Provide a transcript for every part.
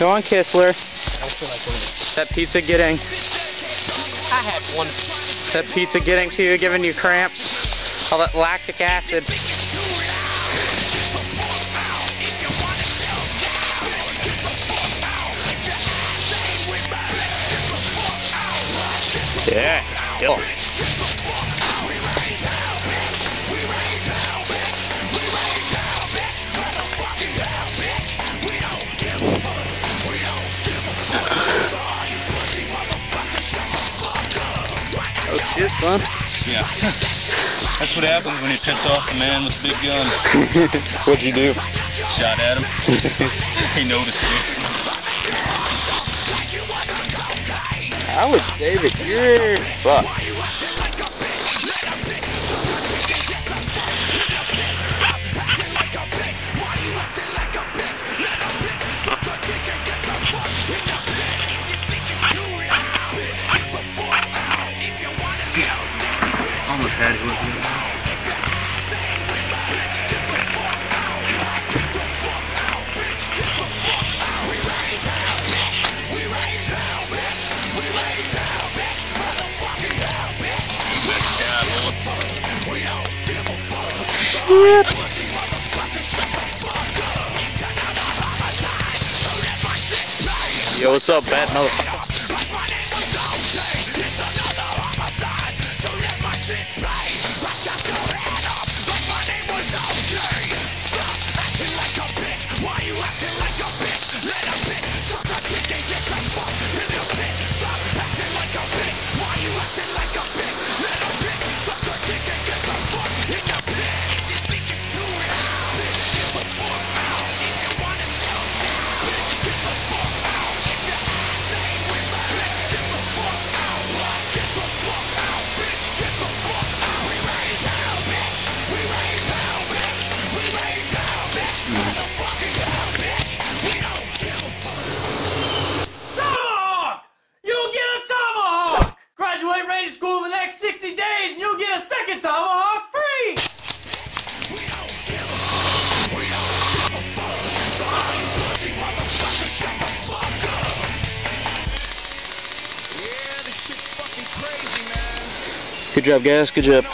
Go on, Kistler. I don't feel like moving. That pizza getting... I had one. That pizza getting to you, giving you cramps? All that lactic acid. Yeah, kill. Oh shit, son. Yeah. That's what happens when you piss off the man with the big gun. What'd you do? Shot at him. He noticed me. I would say that you're fucked. Almost had it with me. Yo, what's up, bad motherfucker? Good job, guys. Good job.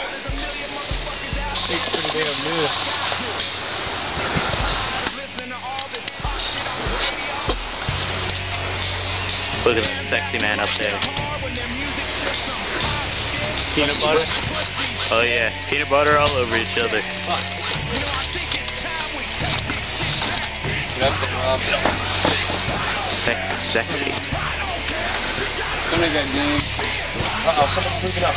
Look at that sexy man up there. Peanut butter? Oh yeah, peanut butter all over each other. Sexy. Uh-oh, someone's moving up.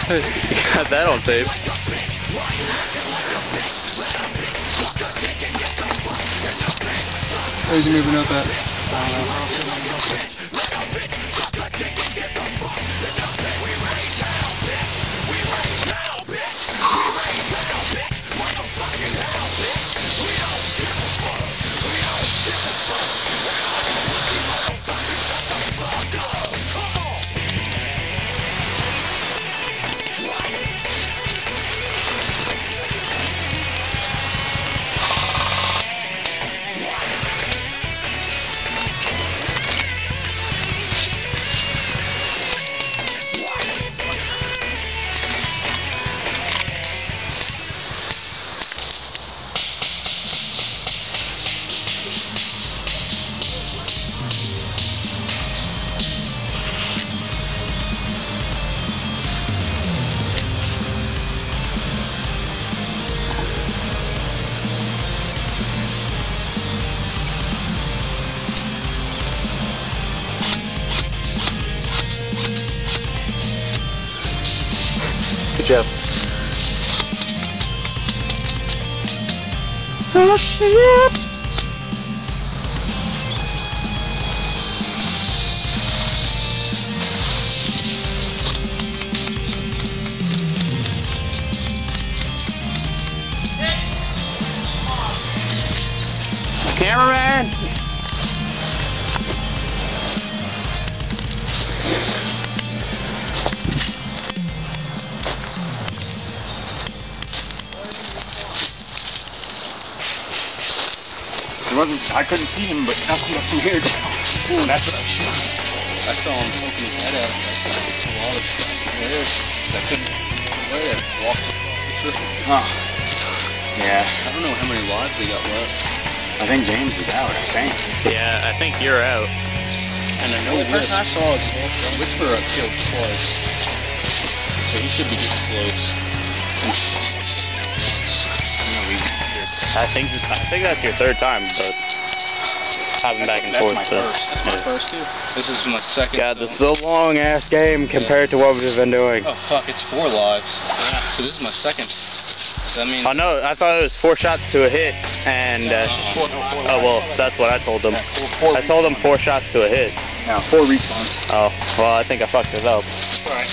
You got that on tape. Where's he moving up at? Good job. Oh shit! Cameraman! I couldn't see him, but nothing but from here down. And that's what I was shooting. I saw him poking his head out. A lot of stuff there. I couldn't play it. Walked across the system. Huh. Yeah. I don't know how many lives they got left. I think James is out, I think. Yeah, I think you're out. And I know The person I saw is Whisperer killed twice. So he should be just close. I think that's your third time, but hopping back and forth. My So. first. That's my first too. This is my second. God, this is a long ass game compared to what we've been doing. Oh fuck, it's 4 lives. So this is my second. So I mean. Oh no, I thought it was 4 shots to a hit, and oh well, that's what I told them. I told them 4 shots to a hit. No, 4 respawns. Oh, well, I think I fucked it up. Alright.